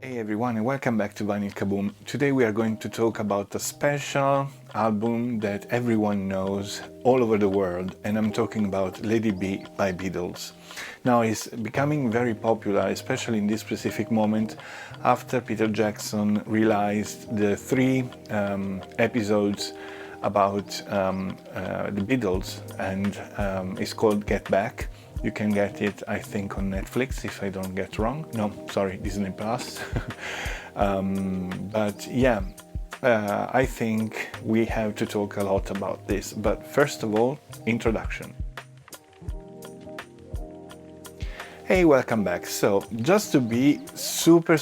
Hey everyone, and welcome back to Vinyl Kaboom. Today we are going to talk about a special album that everyone knows all over the world, and I'm talking about Lady B by Beatles. Now it's becoming very popular, especially in this specific moment after Peter Jackson realized the three episodes about the Beatles, and it's called Get Back. You can get it, I think, on Netflix, if I don't get wrong. No, sorry, Disney Plus. But yeah, I think we have to talk a lot about this. But first of all, introduction. Hey, welcome back. So, just to be super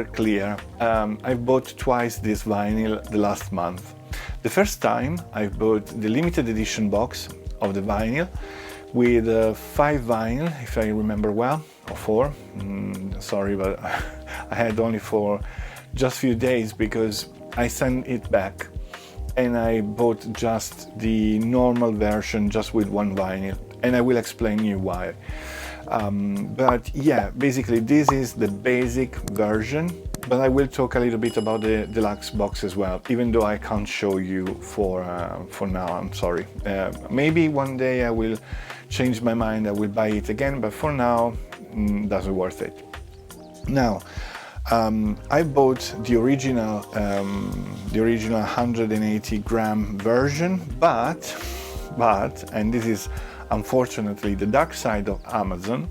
clear, I bought twice this vinyl the last month. The first time I bought the limited edition box of the vinyl, with 5 vinyl, if I remember well, or 4. Sorry, but I had only for just few days because I sent it back and I bought just the normal version just with 1 vinyl, and I will explain you why. But yeah, basically this is the basic version, but I will talk a little bit about the deluxe box as well, even though I can't show you for now, I'm sorry. Maybe one day I will change my mind, I will buy it again, but for now, doesn't worth it. Now, I bought the original 180 gram version, but, and this is unfortunately the dark side of Amazon,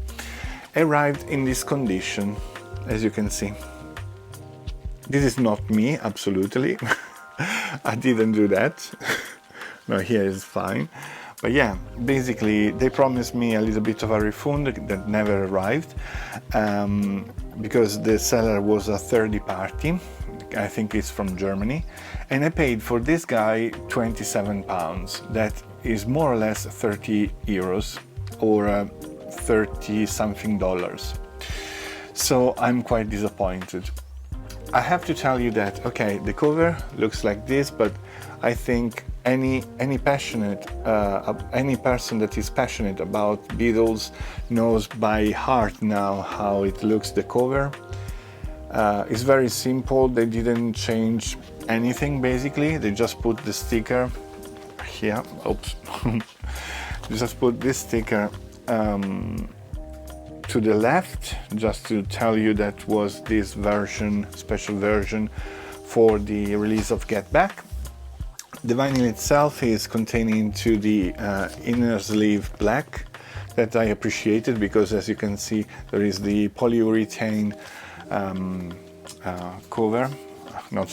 arrived in this condition, as you can see. This is not me, absolutely. I didn't do that. No, here is fine. But yeah, basically they promised me a little bit of a refund that never arrived, because the seller was a third party. I think it's from Germany, and I paid for this guy £27. That is more or less 30 euros or 30 something dollars. So I'm quite disappointed. I have to tell you that, okay, the cover looks like this, but I think any person that is passionate about Beatles knows by heart now how it looks, the cover. It's very simple. They didn't change anything basically. They just put the sticker here. Oops. They just put this sticker to the left, just to tell you that was this version, special version for the release of Get Back. The vinyl itself is containing to the inner sleeve black, that I appreciated because, as you can see, there is the polyurethane cover, not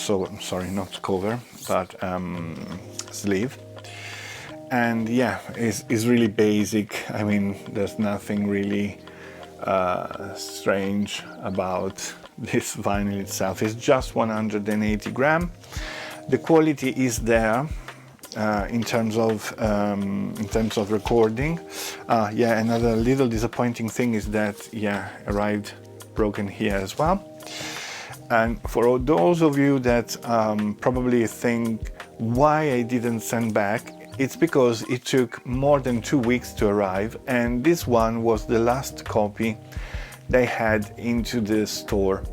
cover, but sleeve. And yeah, it's really basic. I mean, there's nothing really strange about this vinyl itself. It's just 180 gram. The quality is there in terms of recording. Yeah, another little disappointing thing is that, yeah, arrived broken here as well. And for all those of you that probably think why I didn't send back, it's because it took more than 2 weeks to arrive, and this one was the last copy they had into the store.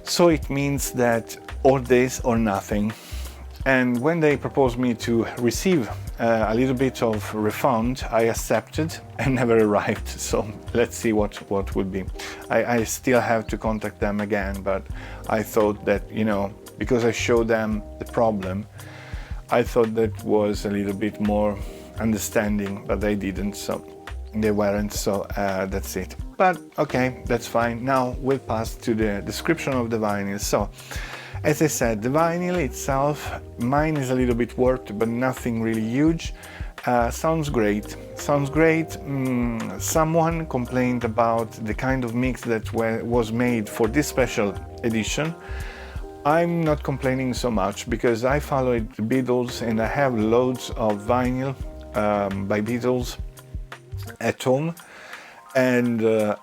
So it means that or this or nothing. And when they proposed me to receive a little bit of refund, I accepted and never arrived. So let's see what would be. I still have to contact them again, but I thought that, you know, because I showed them the problem, I thought that was a little bit more understanding, but they didn't, so they weren't, so that's it. But okay, that's fine. Now we'll pass to the description of the vinyl. So, as I said, the vinyl itself, mine is a little bit warped, but nothing really huge. Sounds great. Someone complained about the kind of mix that was made for this special edition. I'm not complaining so much because I follow the Beatles and I have loads of vinyl by Beatles at home, and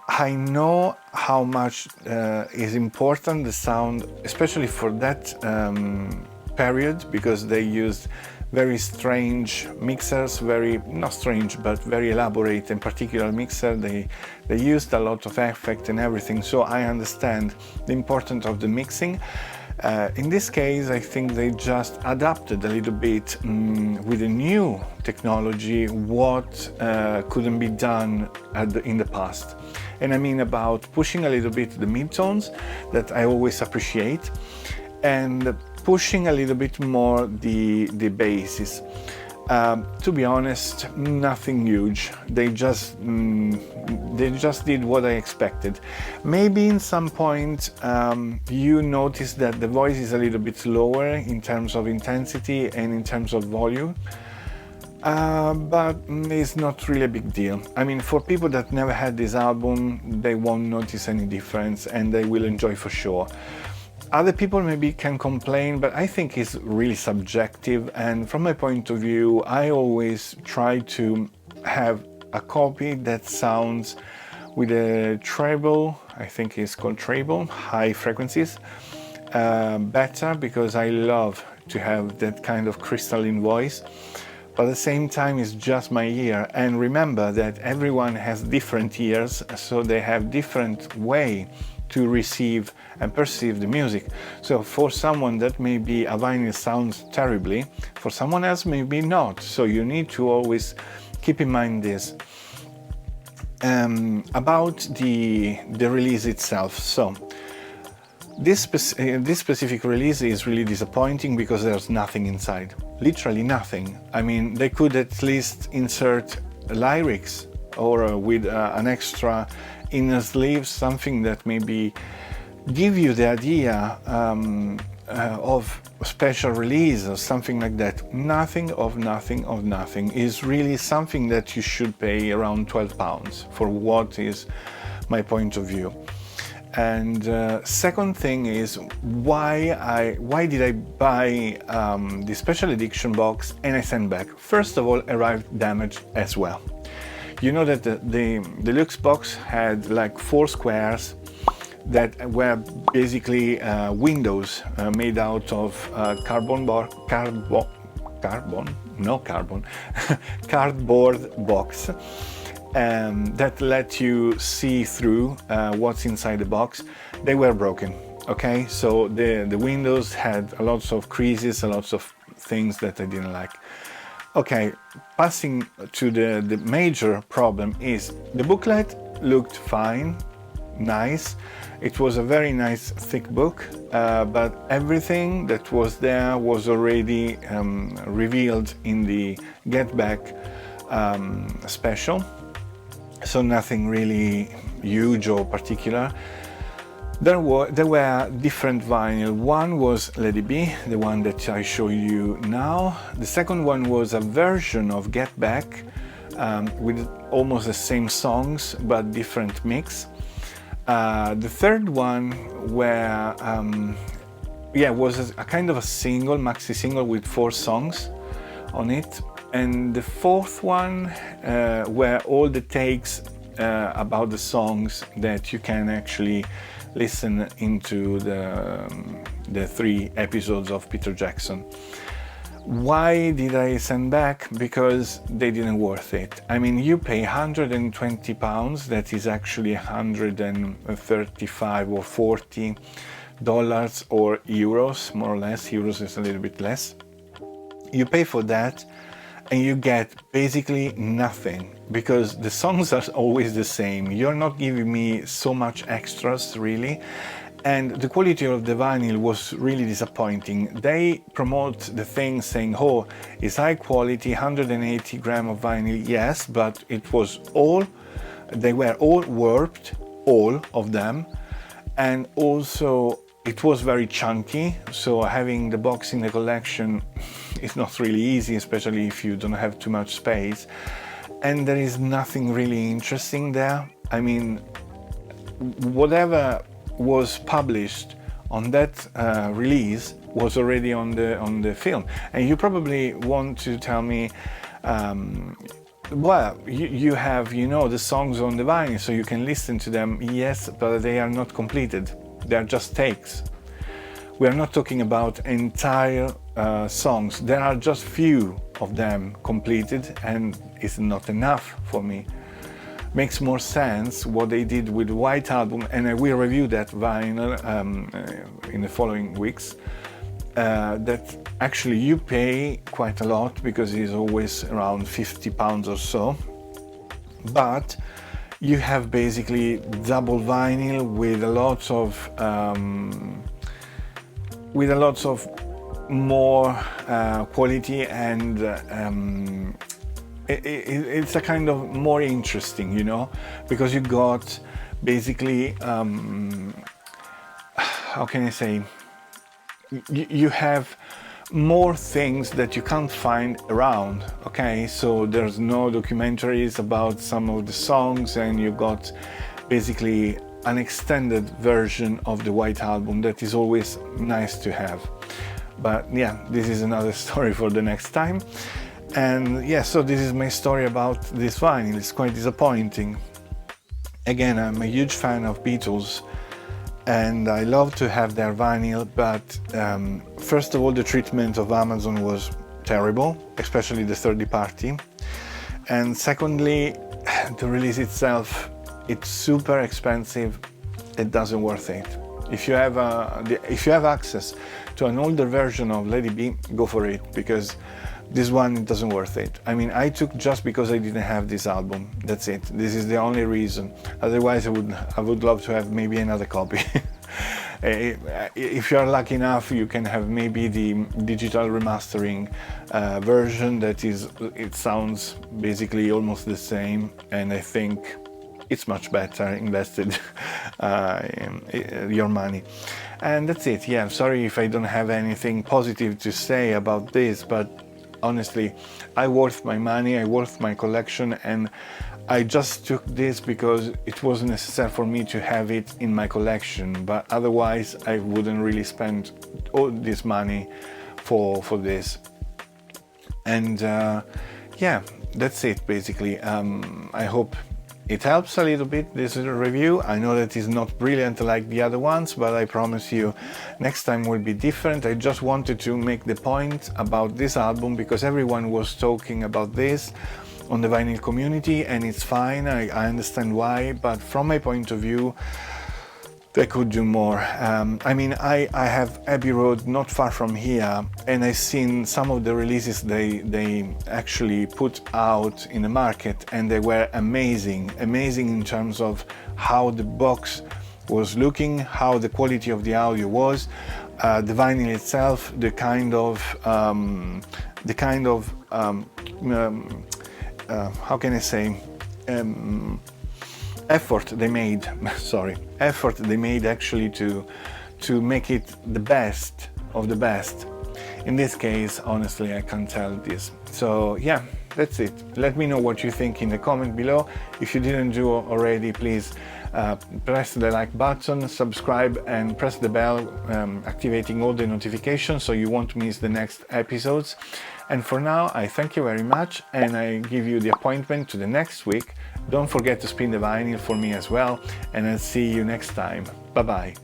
I know how much is important the sound, especially for that period, because they used very strange mixers, not strange, but very elaborate and particular mixer. They used a lot of effect and everything, so I understand the importance of the mixing. In this case, I think they just adapted a little bit with a new technology what couldn't be done in the past. And I mean about pushing a little bit the midtones that I always appreciate, and pushing a little bit more the basses. To be honest, nothing huge. They just did what I expected. Maybe in some point you notice that the voice is a little bit lower in terms of intensity and in terms of volume, but it's not really a big deal. I mean, for people that never had this album, they won't notice any difference and they will enjoy for sure. Other people maybe can complain, but I think it's really subjective, and from my point of view, I always try to have a copy that sounds with a treble, I think it's called treble, high frequencies, better, because I love to have that kind of crystalline voice. But at the same time, it's just my ear, and remember that everyone has different ears, so they have different way to receive and perceive the music. So for someone that maybe a vinyl sounds terribly, for someone else maybe not. So you need to always keep in mind this. About the release itself. So this specific release is really disappointing because there's nothing inside. Literally nothing. I mean, they could at least insert lyrics or with an extra inner sleeve, something that maybe give you the idea of a special release or something like that. Nothing of nothing is really something that you should pay around £12 for what is my point of view. And second thing is why did I buy the special edition box and I sent back? First of all, arrived damaged as well. You know that the deluxe box had like 4 squares that were basically windows made out of cardboard box that let you see through what's inside the box. They were broken. Okay, so the windows had a lot of creases, a lot of things that I didn't like. Okay, passing to the major problem is the booklet looked fine, nice. It was a very nice thick book, but everything that was there was already revealed in the Get Back special. So nothing really huge or particular. There were different vinyl. One was Let It Be, the one that I show you now. The second one was a version of Get Back with almost the same songs but different mix. The third one was a kind of a single, maxi single with 4 songs on it. And the fourth one were all the takes about the songs that you can actually listen into the 3 episodes of Peter Jackson. Why did I send back? Because they didn't worth it. I mean, you pay £120, that is actually $135 or $40 or euros, more or less. Euros is a little bit less. You pay for that and you get basically nothing, because the songs are always the same. You're not giving me so much extras really, and the quality of the vinyl was really disappointing. They promote the thing saying, oh, it's high quality, 180 grams of vinyl, yes, but they were all warped, all of them, and also it was very chunky, so having the box in the collection is not really easy, especially if you don't have too much space. And there is nothing really interesting there. I mean, whatever was published on that release was already on the film. And you probably want to tell me, well, you have, the songs on the vinyl, so you can listen to them. Yes, but they are not completed. They are just takes. We are not talking about entire songs. There are just few of them completed, and it's not enough for me. Makes more sense what they did with the White Album, and I will review that vinyl in the following weeks. That actually you pay quite a lot because it's always around £50 or so, but you have basically double vinyl with a lot of more quality, and it's a kind of more interesting, you know, because you got basically how can I say, you have more things that you can't find around. Okay, so there's no documentaries about some of the songs, and you got basically an extended version of the White Album that is always nice to have. But yeah, this is another story for the next time. And yeah, so this is my story about this vinyl. It's quite disappointing. Again, I'm a huge fan of Beatles, and I love to have their vinyl, but first of all, the treatment of Amazon was terrible, especially the third party. And secondly, the release itself, it's super expensive. It doesn't worth it. If you have access to an older version of Lady B, go for it, because this one, it doesn't worth it. I mean, I took just because I didn't have this album. That's it. This is the only reason. Otherwise, I would love to have maybe another copy. If you are lucky enough, you can have maybe the digital remastering version. It sounds basically almost the same, and I think it's much better invested your money. And that's it. Yeah, I'm sorry if I don't have anything positive to say about this, but honestly, I worth my money, I worth my collection, and I just took this because it was necessary for me to have it in my collection, but otherwise I wouldn't really spend all this money for this. And yeah, that's it basically. I hope it helps a little bit, this review. I know that it's not brilliant like the other ones, but I promise you next time will be different. I just wanted to make the point about this album because everyone was talking about this on the vinyl community, and it's fine, I understand why, but from my point of view, they could do more. I mean, I have Abbey Road not far from here, and I've seen some of the releases they actually put out in the market, and they were amazing in terms of how the box was looking, how the quality of the audio was, the vinyl itself, the kind of how can I say, effort they made actually to make it the best of the best. In this case, honestly, I can't tell this. So yeah, that's it. Let me know what you think in the comment below. If you didn't do already, please press the like button, subscribe, and press the bell, activating all the notifications so you won't miss the next episodes. And for now, I thank you very much, and I give you the appointment to the next week. Don't forget to spin the vinyl for me as well, and I'll see you next time. Bye bye.